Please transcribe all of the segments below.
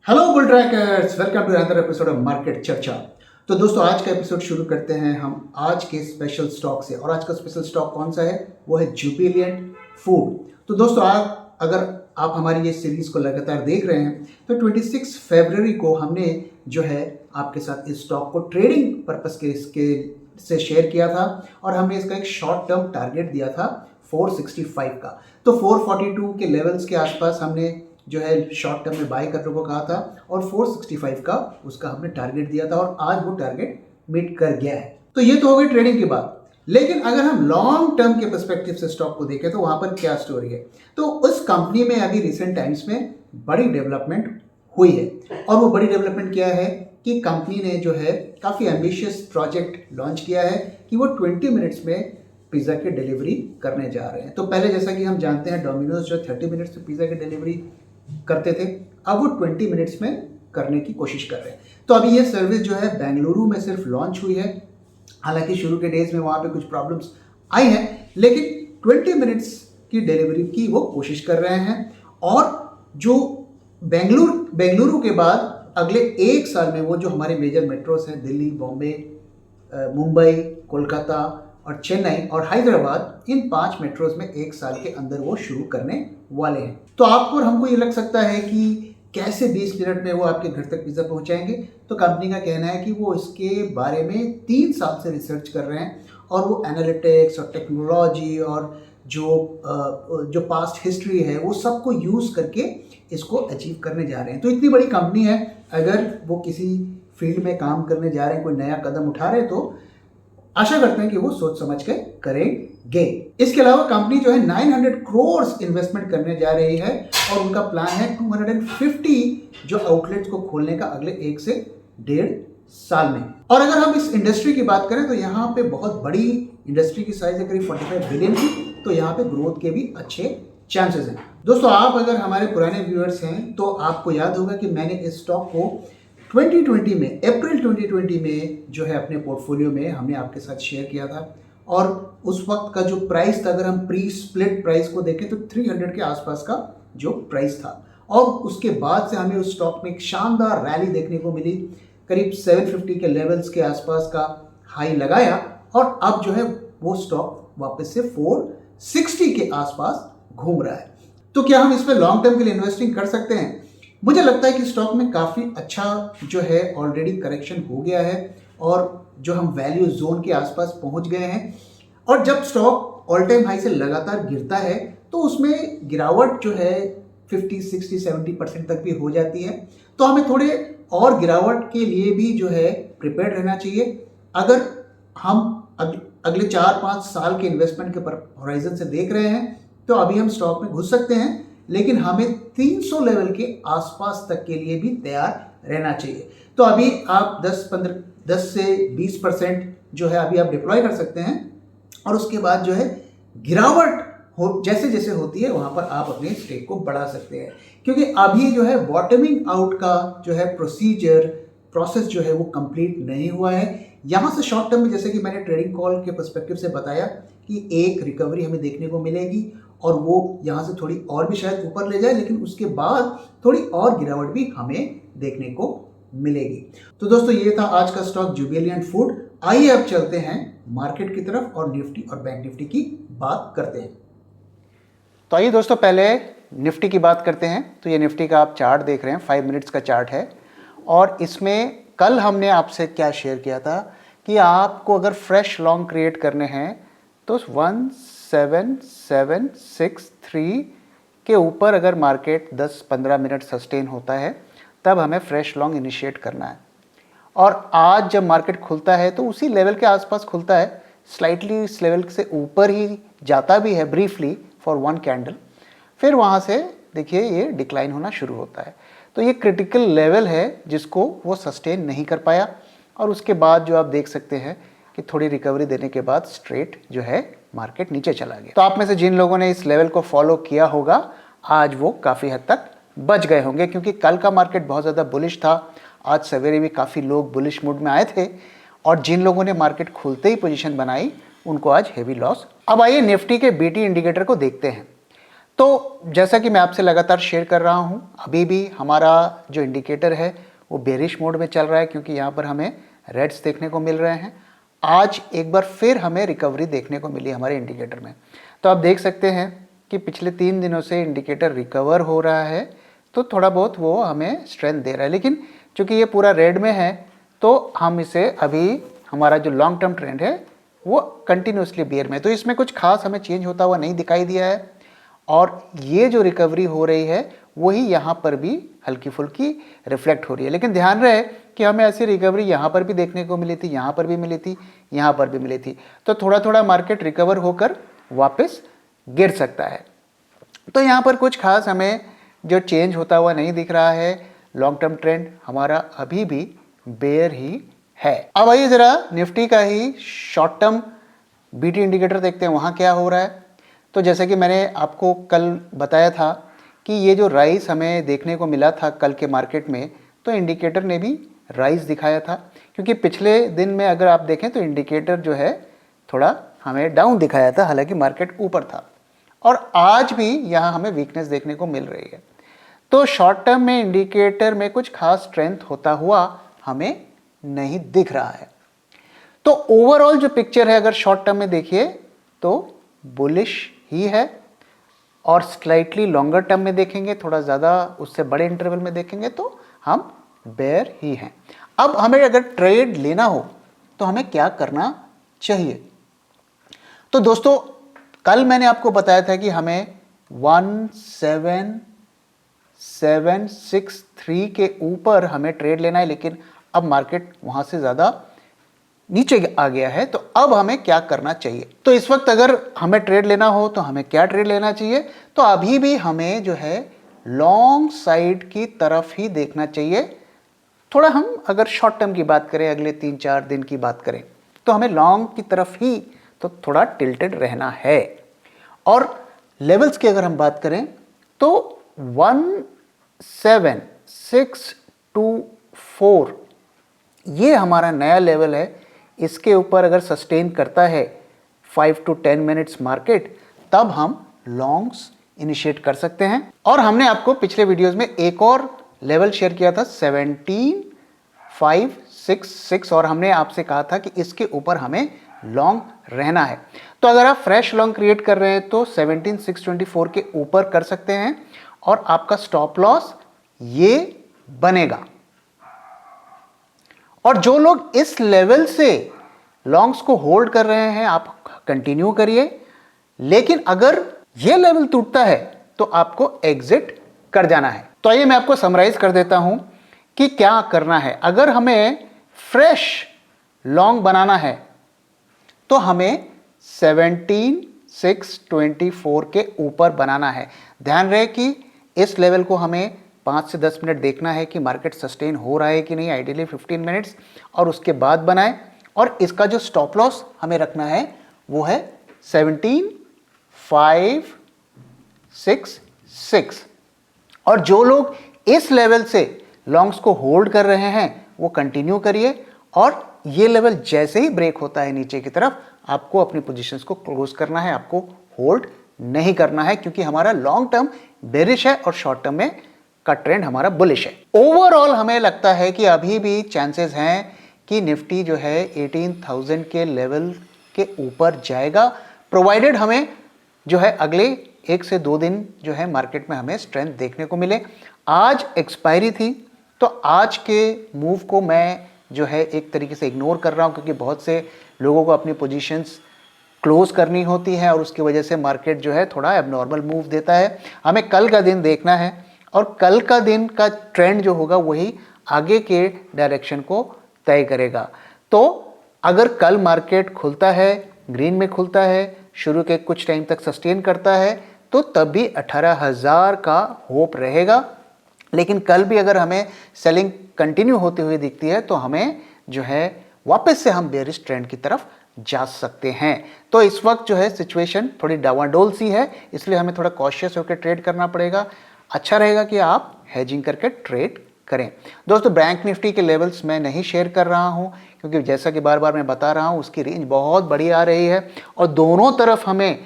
Hello bull trackers, welcome to another episode of market चर्चा। तो दोस्तों आज का एपिसोड शुरू करते हैं हम आज के स्पेशल स्टॉक से। और आज का स्पेशल स्टॉक कौन सा है? वो है जुबिलिएंट फूड। तो दोस्तों आप अगर आप हमारी ये सीरीज को लगातार देख रहे हैं तो 26 फरवरी को हमने जो है आपके साथ इस स्टॉक को ट्रेडिंग पर्पस के इसके से शेयर किया था और हमने इसका एक शॉर्ट टर्म टारगेट दिया था 465 का। तो 442 के लेवल्स के आसपास हमने जो है शॉर्ट टर्म में बाय करने को कहा था और 465 का उसका हमने टारगेट दिया था और आज वो टारगेट मीट कर गया है। तो ये तो हो गई ट्रेडिंग की बात। लेकिन अगर हम लॉन्ग टर्म के पर्सपेक्टिव से स्टॉक को देखें तो वहां पर क्या स्टोरी है? तो उस कंपनी में अभी रिसेंट टाइम्स में बड़ी डेवलपमेंट हुई है और वो बड़ी डेवलपमेंट क्या है कि कंपनी ने जो है काफी एम्बिशियस प्रोजेक्ट लॉन्च किया है कि वो 20 मिनट्स में पिज़्ज़ा की डिलीवरी करने जा रहे हैं। तो पहले जैसा कि हम जानते हैं डोमिनोज जो 30 मिनट्स में पिज़्ज़ा की डिलीवरी करते थे, अब वो 20 मिनट्स में करने की कोशिश कर रहे हैं। तो अभी ये सर्विस जो है बेंगलुरु में सिर्फ लॉन्च हुई है। हालांकि शुरू के डेज में वहाँ पे कुछ प्रॉब्लम्स आई हैं, लेकिन 20 मिनट्स की डिलीवरी की वो कोशिश कर रहे हैं। और जो बेंगलुरु के बाद अगले एक साल में वो जो हमारे मेजर मेट्रोस हैं दिल्ली, बॉम्बे, मुंबई, कोलकाता और चेन्नई और हैदराबाद, इन 5 मेट्रोज में एक साल के अंदर वो शुरू करने वाले हैं। तो आपको और हमको ये लग सकता है कि कैसे 20 मिनट में वो आपके घर तक पिज़्ज़ा पहुंचाएंगे। तो कंपनी का कहना है कि वो इसके बारे में 3 साल से रिसर्च कर रहे हैं और वो एनालिटिक्स और टेक्नोलॉजी और जो पास्ट हिस्ट्री है वो सबको यूज़ करके इसको अचीव करने जा रहे हैं। तो इतनी बड़ी कंपनी है, अगर वो किसी फील्ड में काम करने जा रहे हैं, कोई नया कदम उठा रहे हैं, तो आशा करते हैं कि वो सोच समझ के करेंगे। इसके अलावा कंपनी जो है 900 करोड़ इन्वेस्टमेंट करने जा रही है और उनका प्लान है 250 जो आउटलेट्स को खोलने का अगले 1 से 1.5 साल में। और अगर हम इस इंडस्ट्री की बात करें तो यहाँ पे बहुत बड़ी इंडस्ट्री की साइज है, करीब 45 बिलियन की। तो यहाँ पे ग्रोथ के भी अच्छे चांसेस हैं। दोस्तों आप अगर हमारे पुराने व्यूअर्स हैं तो आपको याद होगा कि मैंने इस स्टॉक को 2020 में, अप्रैल 2020 में जो है अपने पोर्टफोलियो में हमने आपके साथ शेयर किया था। और उस वक्त का जो प्राइस था, अगर हम प्री स्प्लिट प्राइस को देखें तो 300 के आसपास का जो प्राइस था। और उसके बाद से हमें उस स्टॉक में एक शानदार रैली देखने को मिली, करीब 750 के लेवल्स के आसपास का हाई लगाया और अब जो है वो स्टॉक वापस से 460 के आसपास घूम रहा है। तो क्या हम इसमें लॉन्ग टर्म के लिए इन्वेस्टिंग कर सकते हैं? मुझे लगता है कि स्टॉक में काफ़ी अच्छा जो है ऑलरेडी करेक्शन हो गया है और जो हम वैल्यू जोन के आसपास पहुंच गए हैं। और जब स्टॉक ऑल टाइम हाई से लगातार गिरता है तो उसमें गिरावट जो है 50, 60, 70% तक भी हो जाती है। तो हमें थोड़े और गिरावट के लिए भी जो है प्रिपेयर रहना चाहिए। अगर हम अगले 4-5 साल के इन्वेस्टमेंट के होराइजन से देख रहे हैं तो अभी हम स्टॉक में घुस सकते हैं, लेकिन हमें 300 लेवल के आसपास तक के लिए भी तैयार रहना चाहिए। तो अभी आप 10 से 20% जो है अभी आप डिप्लॉय कर सकते हैं और उसके बाद जो है गिरावट जैसे जैसे होती है वहां पर आप अपने स्टेक को बढ़ा सकते हैं। क्योंकि अभी जो है बॉटमिंग आउट का जो है प्रोसेस जो है वो कंप्लीट नहीं हुआ है। यहाँ से शॉर्ट टर्म में, जैसे कि मैंने ट्रेडिंग कॉल के पर्सपेक्टिव से बताया, कि एक रिकवरी हमें देखने को मिलेगी और वो यहाँ से थोड़ी और भी शायद ऊपर ले जाए, लेकिन उसके बाद थोड़ी और गिरावट भी हमें देखने को मिलेगी। तो दोस्तों ये था आज का स्टॉक जुबिलिएंट फूड। आइए अब चलते हैं मार्केट की तरफ और निफ्टी और बैंक निफ्टी की बात करते हैं। तो आइए दोस्तों पहले निफ्टी की बात करते हैं। तो ये निफ्टी का आप चार्ट देख रहे हैं, 5 मिनट्स का चार्ट है। और इसमें कल हमने आपसे क्या शेयर किया था कि आपको अगर फ्रेश लॉन्ग क्रिएट करने हैं तो 17763 के ऊपर अगर मार्केट 10-15 मिनट सस्टेन होता है तब हमें फ्रेश लॉन्ग इनिशिएट करना है। और आज जब मार्केट खुलता है तो उसी लेवल के आसपास खुलता है, स्लाइटली इस लेवल से ऊपर ही जाता भी है ब्रीफली फॉर 1 कैंडल, फिर वहाँ से देखिए ये डिक्लाइन होना शुरू होता है। तो ये क्रिटिकल लेवल है जिसको वो सस्टेन नहीं कर पाया और उसके बाद जो आप देख सकते हैं कि थोड़ी रिकवरी देने के बाद स्ट्रेट जो है मार्केट नीचे चला गया। तो आप में से जिन लोगों ने इस लेवल को फॉलो किया होगा आज वो काफ़ी हद तक बच गए होंगे, क्योंकि कल का मार्केट बहुत ज़्यादा बुलिश था। आज सवेरे भी काफ़ी लोग बुलिश मूड में आए थे और जिन लोगों ने मार्केट खुलते ही पोजीशन बनाई उनको आज हेवी लॉस। अब आइए निफ्टी के बीटी इंडिकेटर को देखते हैं। तो जैसा कि मैं आपसे लगातार शेयर कर रहा हूं, अभी भी हमारा जो इंडिकेटर है वो बेरिश मोड में चल रहा है, क्योंकि यहाँ पर हमें रेड्स देखने को मिल रहे हैं। आज एक बार फिर हमें रिकवरी देखने को मिली हमारे इंडिकेटर में। तो आप देख सकते हैं कि पिछले 3 दिनों से इंडिकेटर रिकवर हो रहा है, तो थोड़ा बहुत वो हमें स्ट्रेंथ दे रहा है। लेकिन चूंकि ये पूरा रेड में है, तो हम इसे अभी, हमारा जो लॉन्ग टर्म ट्रेंड है वो कंटिन्यूसली बेयर में, तो इसमें कुछ खास हमें चेंज होता हुआ नहीं दिखाई दिया है। और ये जो रिकवरी हो रही है वही यहाँ पर भी हल्की फुल्की रिफ्लेक्ट हो रही है। लेकिन ध्यान रहे कि हमें ऐसी रिकवरी यहाँ पर भी देखने को मिली थी, यहाँ पर भी मिली थी, यहाँ पर भी मिली थी। तो थोड़ा थोड़ा मार्केट रिकवर होकर वापस गिर सकता है। तो यहाँ पर कुछ खास हमें जो चेंज होता हुआ नहीं दिख रहा है। लॉन्ग टर्म ट्रेंड हमारा अभी भी बेयर ही है। अब आइए जरा निफ्टी का ही शॉर्ट टर्म बीटी इंडिकेटर देखते हैं, वहाँ क्या हो रहा है। तो जैसे कि मैंने आपको कल बताया था कि ये जो राइज हमें देखने को मिला था कल के मार्केट में, तो इंडिकेटर ने भी राइज दिखाया था। क्योंकि पिछले दिन में अगर आप देखें तो इंडिकेटर जो है थोड़ा हमें डाउन दिखाया था, हालांकि मार्केट ऊपर था। और आज भी यहाँ हमें वीकनेस देखने को मिल रही है। तो शॉर्ट टर्म में इंडिकेटर में कुछ खास स्ट्रेंथ होता हुआ हमें नहीं दिख रहा है। तो ओवरऑल जो पिक्चर है अगर शॉर्ट टर्म में देखिए तो बुलिश ही है, और स्लाइटली लॉन्गर टर्म में देखेंगे, थोड़ा ज़्यादा उससे बड़े इंटरवल में देखेंगे तो हम बेयर ही हैं। अब हमें अगर ट्रेड लेना हो तो हमें क्या करना चाहिए। तो दोस्तों कल मैंने आपको बताया था कि हमें 17763 के ऊपर हमें ट्रेड लेना है, लेकिन अब मार्केट वहां से ज़्यादा नीचे आ गया है। तो अब हमें क्या करना चाहिए। तो इस वक्त अगर हमें ट्रेड लेना हो तो हमें क्या ट्रेड लेना चाहिए। तो अभी भी हमें जो है लॉन्ग साइड की तरफ ही देखना चाहिए। थोड़ा हम अगर शॉर्ट टर्म की बात करें, अगले 3-4 दिन की बात करें, तो हमें लॉन्ग की तरफ ही तो थोड़ा टिल्टेड रहना है। और लेवल्स की अगर हम बात करें तो 17624 ये हमारा नया लेवल है। इसके ऊपर अगर सस्टेन करता है 5 to 10 मिनट्स मार्केट, तब हम लॉन्ग्स इनिशिएट कर सकते हैं। और हमने आपको पिछले वीडियोस में एक और लेवल शेयर किया था 17566, और हमने आपसे कहा था कि इसके ऊपर हमें लॉन्ग रहना है। तो अगर आप फ्रेश लॉन्ग क्रिएट कर रहे हैं तो 17624 के ऊपर कर सकते हैं, और आपका स्टॉप लॉस ये बनेगा। और जो लोग इस लेवल से लॉन्ग्स को होल्ड कर रहे हैं आप कंटिन्यू करिए, लेकिन अगर ये लेवल टूटता है तो आपको एग्जिट कर जाना है। तो आइए मैं आपको समराइज कर देता हूं कि क्या करना है। अगर हमें फ्रेश लॉन्ग बनाना है तो हमें 17624 के ऊपर बनाना है। ध्यान रहे कि इस लेवल को हमें 5 से 10 मिनट देखना है कि मार्केट सस्टेन हो रहा है कि नहीं, आइडियली 15 मिनट्स, और उसके बाद बनाएं। और इसका जो स्टॉप लॉस हमें रखना है वो है 17566। और जो लोग इस लेवल से लॉन्ग्स को होल्ड कर रहे हैं वो कंटिन्यू करिए, और ये लेवल जैसे ही ब्रेक होता है नीचे की तरफ आपको अपनी पोजीशंस को क्लोज करना है, आपको होल्ड नहीं करना है, क्योंकि हमारा लॉन्ग टर्म बेरिश है और शॉर्ट टर्म में का ट्रेंड हमारा बुलिश है। ओवरऑल हमें लगता है कि अभी भी चांसेस हैं कि निफ्टी जो है 18,000 के लेवल के ऊपर जाएगा, प्रोवाइडेड हमें जो है अगले 1 से 2 दिन जो है मार्केट में हमें स्ट्रेंथ देखने को मिले। आज एक्सपायरी थी, तो आज के मूव को मैं जो है एक तरीके से इग्नोर कर रहा हूं, क्योंकि बहुत से लोगों को अपनी पोजीशंस क्लोज करनी होती है और उसकी वजह से मार्केट जो है थोड़ा एबनॉर्मल मूव देता है। हमें कल का दिन देखना है, और कल का दिन का ट्रेंड जो होगा वही आगे के डायरेक्शन को तय करेगा। तो अगर कल मार्केट खुलता है, ग्रीन में खुलता है, शुरू के कुछ टाइम तक सस्टेन करता है, तो तब भी 18,000 का होप रहेगा। लेकिन कल भी अगर हमें सेलिंग कंटिन्यू होती हुई दिखती है तो हमें जो है वापस से हम बेरिश ट्रेंड की तरफ जा सकते हैं। तो इस वक्त जो है सिचुएशन थोड़ी डावाडोल सी है, इसलिए हमें थोड़ा कॉशियस होकर ट्रेड करना पड़ेगा। अच्छा रहेगा कि आप हेजिंग करके ट्रेड करें। दोस्तों बैंक निफ्टी के लेवल्स मैं नहीं शेयर कर रहा हूं, क्योंकि जैसा कि बार बार मैं बता रहा हूं उसकी रेंज बहुत बड़ी आ रही है, और दोनों तरफ हमें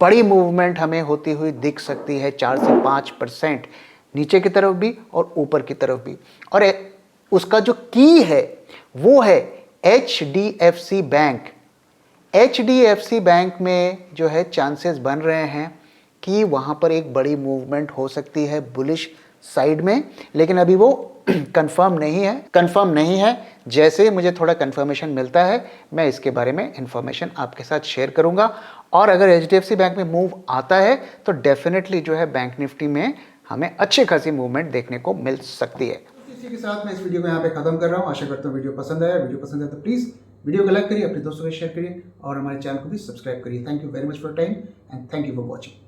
बड़ी मूवमेंट हमें होती हुई दिख सकती है 4 से 5% नीचे की तरफ भी और ऊपर की तरफ भी। और उसका जो की है वो है HDFC बैंक। HDFC बैंक में जो है चांसेस बन रहे हैं कि वहाँ पर एक बड़ी मूवमेंट हो सकती है बुलिश साइड में, लेकिन अभी वो कंफर्म नहीं है। जैसे ही मुझे थोड़ा कंफर्मेशन मिलता है मैं इसके बारे में इंफॉर्मेशन आपके साथ शेयर करूंगा। और अगर HDFC बैंक में मूव आता है तो डेफिनेटली जो है बैंक निफ्टी में हमें अच्छी खासी मूवमेंट देखने को मिल सकती है। इसी के साथ मैं इस वीडियो को यहाँ पे खत्म कर रहा हूँ। आशा करता हूँ वीडियो पसंद आया। वीडियो पसंद आया तो प्लीज़ वीडियो को लाइक करिए, अपने दोस्तों को शेयर करिए और हमारे चैनल को भी सब्सक्राइब करिए। Thank you very much for time and thank you for watching.